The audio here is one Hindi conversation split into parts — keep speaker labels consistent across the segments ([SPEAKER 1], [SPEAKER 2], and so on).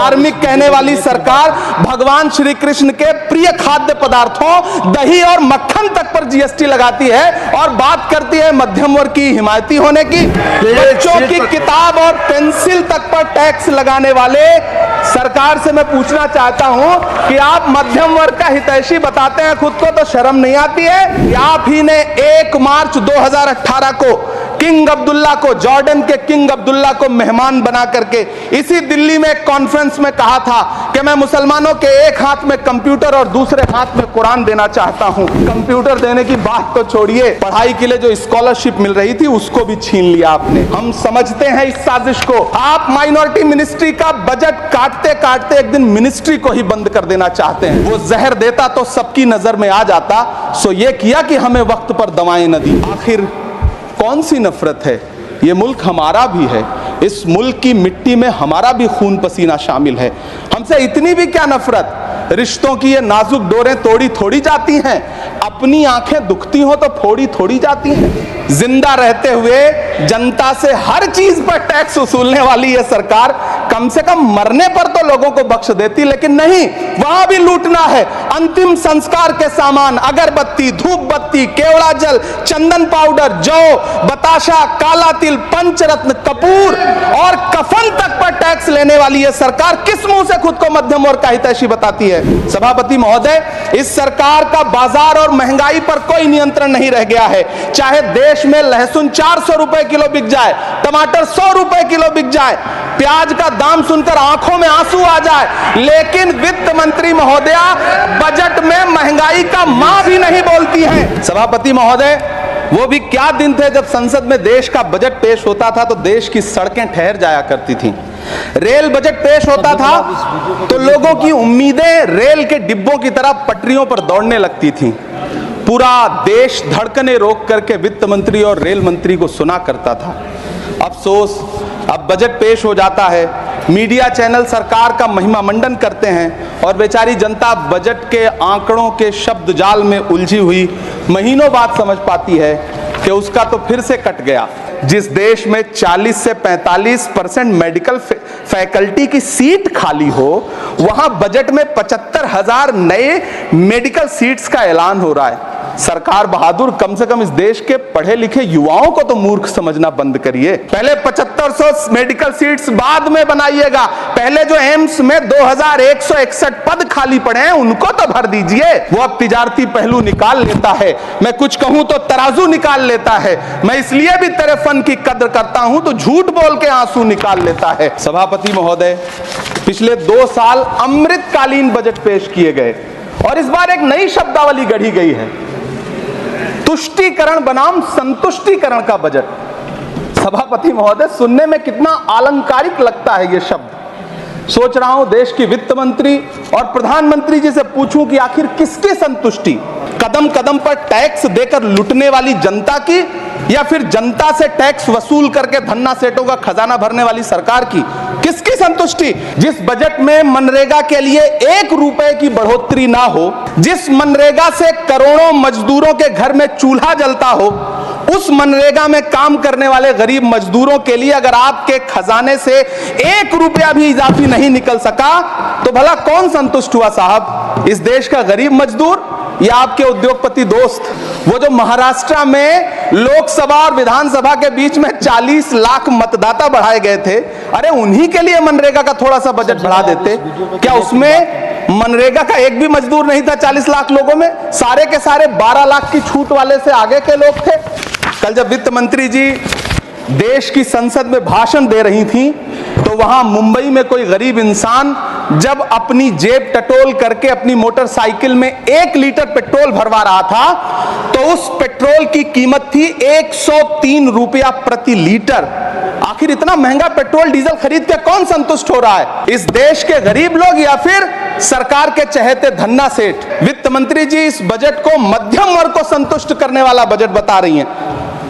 [SPEAKER 1] धार्मिक कहने वाली सरकार भगवान श्री कृष्ण के प्रिय खाद्य पदार्थों दही और मक्खन तक पर जीएसटी लगाती है और बात करती है मध्यम वर्ग की हिमायती होने की। बच्चों की किताब और पेंसिल तक पर टैक्स लगाने वाले सरकार से मैं पूछना चाहता हूं कि आप मध्यम वर्ग का हितैषी बताते हैं खुद को, तो शर्म नहीं आती है? आप ही ने 1 मार्च 2018 को किंग अब्दुल्ला को, जॉर्डन के किंग अब्दुल्ला को मेहमान बना करके इसी दिल्ली में एक कॉन्फ्रेंस में कहा था कि मैं मुसलमानों के एक हाथ में कंप्यूटर और दूसरे हाथ में कुरान देना चाहता हूं। कंप्यूटर देने की बात तो छोड़िए, पढ़ाई के लिए जो स्कॉलरशिप मिल रही थी उसको भी छीन लिया आपने। हम समझते हैं इस साजिश को। आप माइनॉरिटी मिनिस्ट्री का बजट काटते काटते एक दिन मिनिस्ट्री को ही बंद कर देना चाहते हैं। वो जहर देता तो सबकी नजर में आ जाता, सो ये किया कि हमें वक्त पर दवाएं न दी। आखिर कौन सी नफरत है? ये मुल्क हमारा भी है, इस मुल्क की मिट्टी में हमारा भी खून पसीना शामिल है। हमसे इतनी भी क्या नफरत? रिश्तों की ये नाजुक डोरें तोड़ी थोड़ी जाती हैं, अपनी आंखें दुखती हो तो फोड़ी थोड़ी जाती हैं। जिंदा रहते हुए जनता से हर चीज पर टैक्स वसूलने वाली ये सरकार कम से कम मरने पर तो लोगों को बख्श देती, लेकिन नहीं, वहां भी लूटना है। अंतिम संस्कार के सामान, अगरबत्ती, धूप बत्ती, केवड़ा जल, चंदन पाउडर, जौ, बताशा, काला तिल, पंचरत्न, कपूर और कफन तक पर टैक्स लेने वाली यह सरकार किस मुंह से खुद को मध्यम वर्ग का हितैषी बताती है? सभापति महोदय, इस सरकार का बाजार और महंगाई पर कोई नियंत्रण नहीं रह गया है। चाहे देश में लहसुन 400 रुपए किलो बिक जाए, टमाटर 100 रुपए किलो बिक जाए, प्याज का दाम सुनकर आंखों में आंसू आ जाए, लेकिन वित्त मंत्री महोदया बजट में महंगाई का मां भी नहीं बोलती हैं। सभापति महोदय, वो भी क्या दिन थे जब संसद में देश का बजट पेश होता था तो देश की सड़कें ठहर जाया करती थीं। रेल बजट पेश होता था तो लोगों की उम्मीदें रेल के डिब्बों की तरह पटरियों पर दौड़ने लगती थीं। पूरा देश धड़कने रोक करके वित्त मंत्री और रेल मंत्री को सुना करता था। अफसोस, अब बजट पेश हो जाता है, मीडिया चैनल सरकार का महिमा मंडन करते हैं और बेचारी जनता बजट के आंकड़ों के शब्द जाल में उलझी हुई महीनों बाद समझ पाती है कि उसका तो फिर से कट गया। जिस देश में 40 से 45% मेडिकल फैकल्टी की सीट खाली हो, वहां बजट में 75,000 नए मेडिकल सीट्स का ऐलान हो रहा है। सरकार बहादुर, कम से कम इस देश के पढ़े लिखे युवाओं को तो मूर्ख समझना बंद करिए। पहले 7500 मेडिकल सीट्स बाद में बनाइएगा, पहले जो एम्स में 2161 पद खाली पड़े हैं उनको तो भर दीजिए। वो अब तिजारती पहलू निकाल लेता है, मैं कुछ कहूं तो तराजू निकाल लेता है, मैं इसलिए भी तेरे फन की कद्र करता हूं तो झूठ बोल के आंसू निकाल लेता है। सभापति महोदय, पिछले 2 साल अमृतकालीन बजट पेश किए गए और इस बार एक नई शब्दावली गढ़ी गई है, तुष्टीकरण बनाम संतुष्टीकरण का बजट। सभापति महोदय, सुनने में कितना अलंकारिक लगता है ये शब्द। सोच रहा हूं देश की वित्त मंत्री और प्रधानमंत्री जी से पूछूं कि आखिर किसकी संतुष्टि? कदम कदम पर टैक्स देकर लुटने वाली जनता की, या फिर जनता से टैक्स वसूल करके धन्ना सेठों का खजाना भरने वाली सरकार की? किसकी संतुष्टि? जिस बजट में मनरेगा के लिए 1 रुपए की बढ़ोतरी ना हो, जिस मनरेगा से करोड़ों मजदूरों के घर में चूल्हा जलता हो, उस मनरेगा में काम करने वाले गरीब मजदूरों के लिए अगर आपके खजाने से 1 रुपया भी इजाफी नहीं निकल सका तो भला कौन संतुष्ट हुआ साहब? इस देश का गरीब मजदूर या आपके उद्योगपति दोस्त? वो जो महाराष्ट्र में लोकसभा और विधानसभा के बीच में 40 लाख मतदाता बढ़ाए गए थे, अरे उन्हीं के लिए मनरेगा का थोड़ा सा बजट बढ़ा देते। क्या उसमें मनरेगा का एक भी मजदूर नहीं था 40 लाख लोगों में? सारे के सारे 12 लाख की छूट वाले से आगे के लोग थे। कल जब वित्त मंत्री जी देश की संसद में भाषण दे रही थी तो वहां मुंबई में कोई गरीब इंसान जब अपनी जेब टटोल करके अपनी मोटरसाइकिल में 1 लीटर पेट्रोल भरवा रहा था तो उस पेट्रोल की कीमत थी 103 रुपया प्रति लीटर। आखिर इतना महंगा पेट्रोल डीजल खरीद के कौन संतुष्ट हो रहा है? इस देश के गरीब लोग या फिर सरकार के चहेते धन्ना सेठ? वित्त मंत्री जी इस बजट को मध्यम वर्ग को संतुष्ट करने वाला बजट बता रही हैं।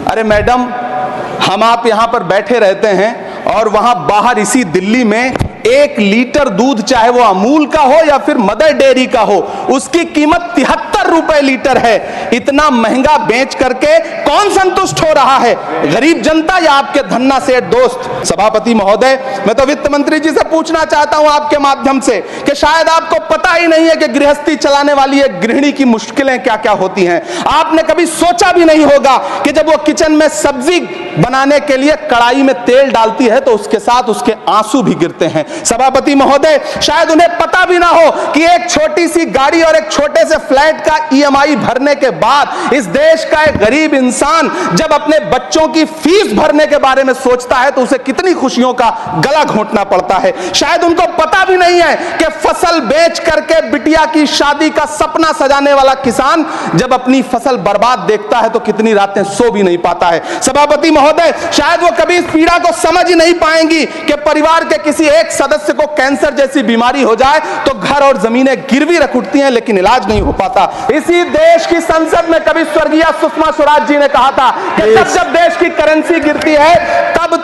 [SPEAKER 1] अरे मैडम, हम आप यहां पर बैठे रहते हैं और वहां बाहर इसी दिल्ली में 1 लीटर दूध, चाहे वो अमूल का हो या फिर मदर डेयरी का हो, उसकी कीमत 73 रुपए लीटर है। इतना महंगा बेच करके कौन संतुष्ट हो रहा है, गरीब जनता या आपके धन्ना सेठ दोस्त? सभापति महोदय, मैं तो वित्त मंत्री जी से पूछना चाहता हूं आपके माध्यम से कि शायद आपको पता ही नहीं है कि गृहस्थी चलाने वाली एक गृहिणी की मुश्किलें क्या क्या होती हैं। आपने कभी सोचा भी नहीं होगा कि जब वो किचन में सब्जी बनाने के लिए कढ़ाई में तेल डालती है तो उसके साथ उसके आंसू भी गिरते हैं। सभापति महोदय, शायद उन्हें पता भी ना हो कि एक छोटी सी गाड़ी और एक छोटे से फ्लैट का ईएमआई भरने के बाद इस देश का एक गरीब इंसान जब अपने बच्चों की फीस भरने के बारे में सोचता है तो उसे कितनी खुशियों का गला घोंटना पड़ता है। शायद उनको पता भी नहीं है कि फसल बेच करके बिटिया की शादी का सपना सजाने वाला किसान जब अपनी फसल बर्बाद देखता है तो कितनी रातें सो भी नहीं पाता है। सभापति महोदय, शायद वो कभी इस पीड़ा को समझ ही नहीं पाएंगी कि परिवार के किसी एक सदस्य को कैंसर जैसी बीमारी हो जाए तो घर और जमीनें गिरवी रख उठती हैं लेकिन इलाज नहीं हो पाता। इसी देश की संसद में कभी स्वर्गीय सुषमा स्वराज जी ने कहा था कि जब देश की करेंसी गिरती है तब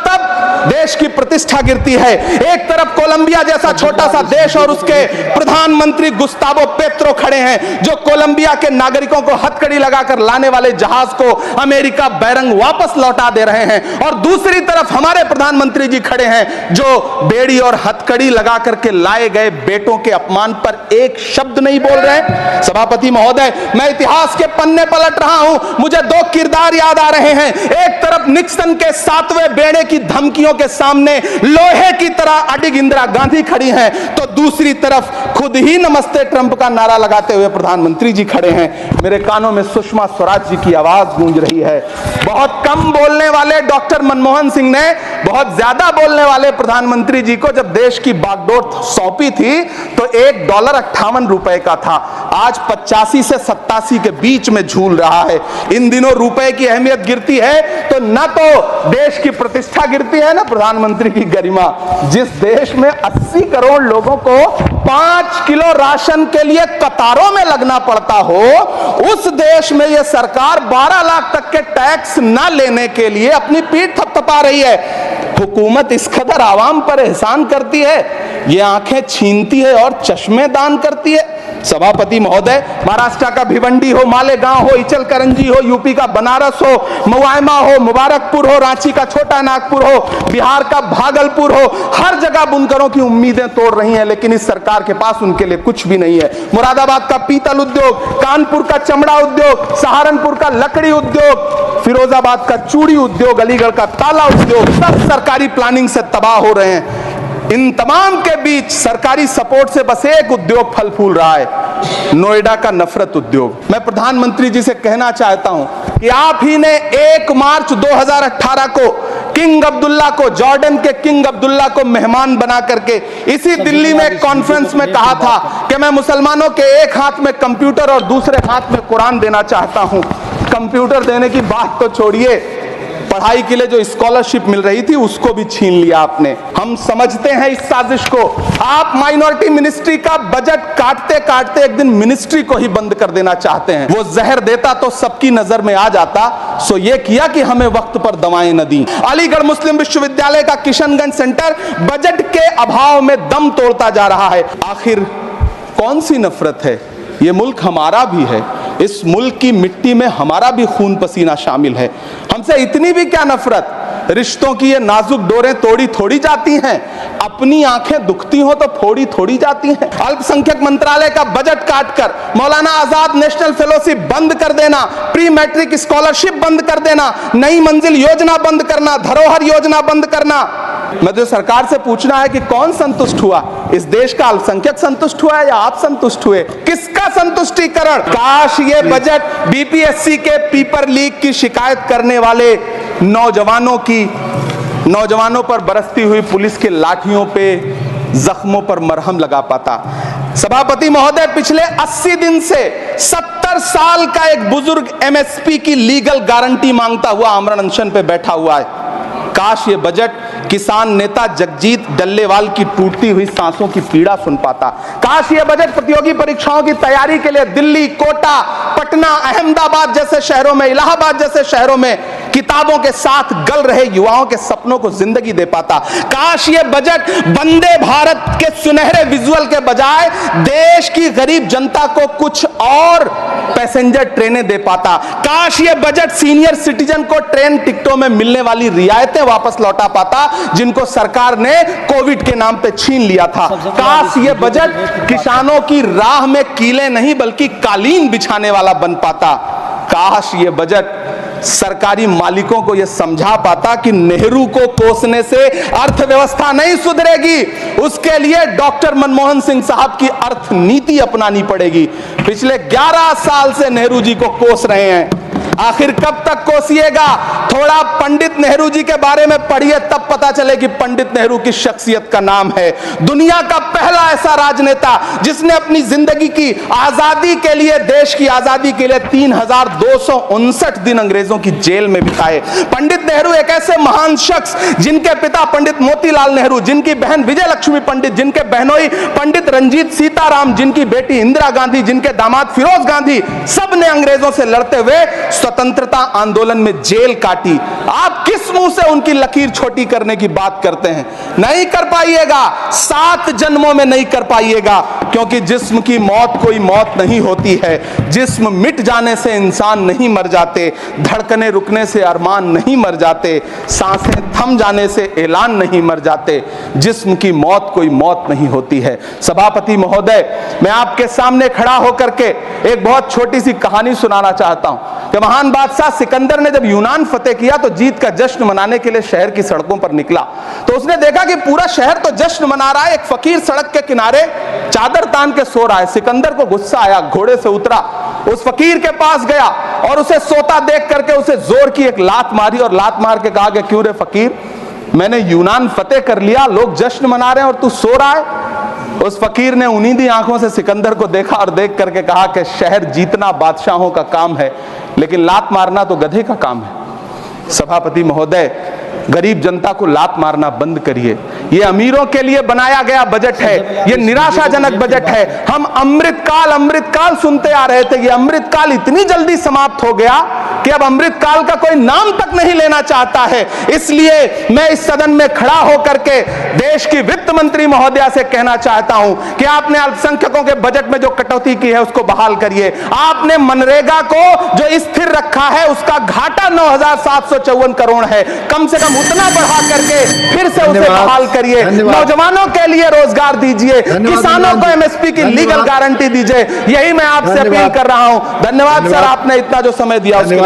[SPEAKER 1] देश की प्रतिष्ठा गिरती है। एक तरफ कोलंबिया जैसा छोटा सा देश और उसके प्रधानमंत्री गुस्तावो पेत्रो खड़े हैं जो कोलंबिया के नागरिकों को हथकड़ी लगाकर लाने वाले जहाज को अमेरिका बैरंग वापस लौटा दे रहे हैं, और दूसरी तरफ हमारे प्रधानमंत्री जी खड़े हैं जो बेड़ी और हथकड़ी लगा करके लाए गए बेटों के अपमान पर एक शब्द नहीं बोल रहे। सभापति महोदय, मैं इतिहास के पन्ने पलट रहा हूं, मुझे दो किरदार याद आ रहे हैं। एक तरफ निक्सन के 7वें बेड़े की धमकियों के सामने लोहे की तरह अडिग इंदिरा गांधी खड़ी हैं, तो दूसरी तरफ खुद ही नमस्ते ट्रंप का नारा लगाते हुए प्रधानमंत्री जी खड़े हैं। मेरे कानों में सुषमा स्वराज जी की आवाज गूंज रही है। बहुत कम बोलने वाले डॉक्टर मनमोहन सिंह ने बहुत ज्यादा बोलने वाले प्रधानमंत्री जी को जब देश की बागडोर सौंपी थी तो $1.58 का था, आज 85 से 87 के बीच में झूल रहा है। इन दिनों रुपए की अहमियत गिरती है तो न तो देश की प्रतिष्ठा गिरती है ना प्रधानमंत्री की गरिमा। जिस देश में 80 करोड़ लोगों को 5 किलो राशन के लिए कतारों में लगना पड़ता हो, उस देश में यह सरकार 12 लाख तक के टैक्स न लेने के लिए अपनी पीठ थपथपा रही है। हुकूमत इस कदर आवाम पर एहसान करती है, ये आंखें छीनती है और चश्मे दान करती है। सभापति महोदय, महाराष्ट्र का भिवंडी हो, मालेगांव हो, इचल करंजी हो, यूपी का बनारस हो, मुआयमा हो, मुबारकपुर हो, रांची का छोटा नागपुर हो, बिहार का भागलपुर हो, हर जगह बुनकरों की उम्मीदें तोड़ रही हैं लेकिन इस सरकार के पास उनके लिए कुछ भी नहीं है। मुरादाबाद का पीतल उद्योग, कानपुर का चमड़ा उद्योग, सहारनपुर का लकड़ी उद्योग, फिरोजाबाद का चूड़ी उद्योग, अलीगढ़ का ताला उद्योग, सब सरकारी प्लानिंग से तबाह हो रहे हैं। इन तमाम के बीच सरकारी सपोर्ट से बस एक उद्योग फल फूल रहा है, नोएडा का नफरत उद्योग। मैं प्रधानमंत्री जी से कहना चाहता हूं कि आप ही ने 1 मार्च 2018 को किंग अब्दुल्ला को, जॉर्डन के किंग अब्दुल्ला को मेहमान बना करके इसी दिल्ली में एक कॉन्फ्रेंस में कहा था कि मैं मुसलमानों के एक हाथ में कंप्यूटर और दूसरे हाथ में कुरान देना चाहता हूं। कंप्यूटर देने की बात तो छोड़िए, पढ़ाई के लिए जो स्कॉलरशिप मिल रही थी उसको भी छीन लिया आपने। हम समझते हैं इस साजिश को। आप माइनॉरिटी मिनिस्ट्री का बजट काटते काटते एक दिन मिनिस्ट्री को ही बंद कर देना चाहते हैं। वो जहर देता तो सबकी नजर में आ जाता, सो ये किया कि हमें वक्त पर दवाएं न दी। अलीगढ़ मुस्लिम विश्वविद्यालय का किशनगंज सेंटर बजट के अभाव में दम तोड़ता जा रहा है। आखिर कौन सी नफरत है? ये मुल्क हमारा भी है, इस मुल्क की मिट्टी में हमारा भी खून पसीना शामिल है। हमसे इतनी भी क्या नफरत? रिश्तों की ये नाजुक डोरें तोड़ी थोड़ी जाती हैं, अपनी आंखें दुखती हो तो फोड़ी थोड़ी जाती हैं। अल्पसंख्यक मंत्रालय का बजट काटकर मौलाना आजाद नेशनल फेलोशिप बंद कर देना, प्री मैट्रिक स्कॉलरशिप बंद कर देना, नई मंजिल योजना बंद करना, धरोहर योजना बंद करना। मुझे सरकार से पूछना है कि कौन संतुष्ट हुआ? इस देश का अल्पसंख्यक संतुष्ट हुआ है या आप संतुष्ट हुए? किसका संतुष्टीकरण? काश ये बजट बीपीएससी के पेपर लीक की शिकायत करने वाले नौजवानों पर बरसती हुई पुलिस के लाठियों पे, जख्मों पर मरहम लगा पाता। सभापति महोदय, पिछले 80 दिन से 70 साल का एक बुजुर्ग एमएसपी की लीगल गारंटी मांगता हुआ आमरण अनशन पे बैठा हुआ है। काश ये बजट किसान नेता जगजीत डल्लेवाल की टूटती हुई सांसों की पीड़ा सुन पाता। काश ये बजट प्रतियोगी परीक्षाओं की तैयारी के लिए दिल्ली, कोटा, पटना, अहमदाबाद जैसे शहरों में, इलाहाबाद जैसे शहरों में किताबों के साथ गल रहे युवाओं के सपनों को जिंदगी दे पाता। काश ये बजट वंदे भारत के सुनहरे विजुअल के बजाय देश की गरीब जनता को कुछ और पैसेंजर ट्रेनें दे पाता। काश ये बजट सीनियर सिटीजन को ट्रेन टिकटों में मिलने वाली रियायतें वापस लौटा पाता जिनको सरकार ने कोविड के नाम पे छीन लिया था। काश ये बजट किसानों की राह में कीले नहीं बल्कि कालीन बिछाने वाला बन पाता। काश ये बजट सरकारी मालिकों को यह समझा पाता कि नेहरू को कोसने से अर्थव्यवस्था नहीं सुधरेगी, उसके लिए डॉक्टर मनमोहन सिंह साहब की अर्थ नीति अपनानी पड़ेगी। पिछले 11 साल से नेहरू जी को कोस रहे हैं, आखिर कब तक कोसिएगा? थोड़ा पंडित नेहरू जी के बारे में पढ़िए, तब पता चले कि पंडित नेहरू की शख्सियत का नाम है। दुनिया का पहला ऐसा राजनेता जिसने अपनी जिंदगी की आजादी के लिए, देश की आजादी के लिए 3259 दिन अंग्रेजों की जेल में बिताए। पंडित नेहरू एक ऐसे महान शख्स जिनके पिता पंडित मोतीलाल नेहरू, जिनकी बहन विजय लक्ष्मी पंडित, जिनके बहनोई पंडित रंजीत सीताराम, जिनकी बेटी इंदिरा गांधी, जिनके दामाद फिरोज गांधी, सब ने अंग्रेजों से लड़ते हुए स्वतंत्रता आंदोलन में जेल काटी। आप किस मुंह से उनकी लकीर छोटी करने की बात करते हैं? नहीं कर पाइएगा, 7 जन्मों में नहीं कर पाइएगा, क्योंकि जिस्म की मौत कोई मौत नहीं होती है। जिस्म मिट जाने से इंसान नहीं मर जाते, धड़कने रुकने से अरमान नहीं मर जाते, सांसें थम जाने से ऐलान नहीं मर जाते। जिस्म की मौत कोई मौत नहीं होती है। सभापति महोदय, मैं आपके सामने खड़ा होकर के एक बहुत छोटी सी कहानी सुनाना चाहता हूं। कि महान बादशाह सिकंदर ने जब यूनान फतेह किया तो जीत का जश्न मनाने के लिए शहर की सड़कों पर निकला, तो उसने देखा कि पूरा शहर तो जश्न मना रहा है, एक फकीर सड़क के किनारे चादर तान के सो रहा है। सिकंदर को गुस्सा आया, घोड़े से उतरा, उस फकीर के पास गया और उसे सोता देख करके उसे जोर की एक लात मारी और लात मार के कहा कि क्यों रे फकीर, मैंने यूनान फतेह कर लिया, लोग जश्न मना रहे हैं और तू सो रहा है। उस फकीर ने उन्नीदी आंखों से सिकंदर को देखा और देख करके कहा कि शहर जीतना बादशाहों का काम है, लेकिन लात मारना तो गधे का काम है। सभापति महोदय, गरीब जनता को लात मारना बंद करिए। ये अमीरों के लिए बनाया गया बजट है, ये निराशाजनक बजट है। हम अमृतकाल सुनते आ रहे थे, ये अमृतकाल इतनी जल्दी समाप्त हो गया कि अब अमृतकाल का कोई नाम तक नहीं लेना चाहता है। इसलिए मैं इस सदन में खड़ा होकर के देश की वित्त मंत्री महोदया से कहना चाहता हूं कि आपने अल्पसंख्यकों के बजट में जो कटौती की है उसको बहाल करिए। आपने मनरेगा को जो स्थिर रखा है उसका घाटा 9,754 करोड़ है, कम से कम उतना बढ़ा करके फिर से उसे बहाल करिए। नौजवानों के लिए रोजगार दीजिए, किसानों को एमएसपी की लीगल गारंटी दीजिए। यही मैं आपसे अपील कर रहा हूं। धन्यवाद सर, आपने इतना जो समय दिया उसके लिए।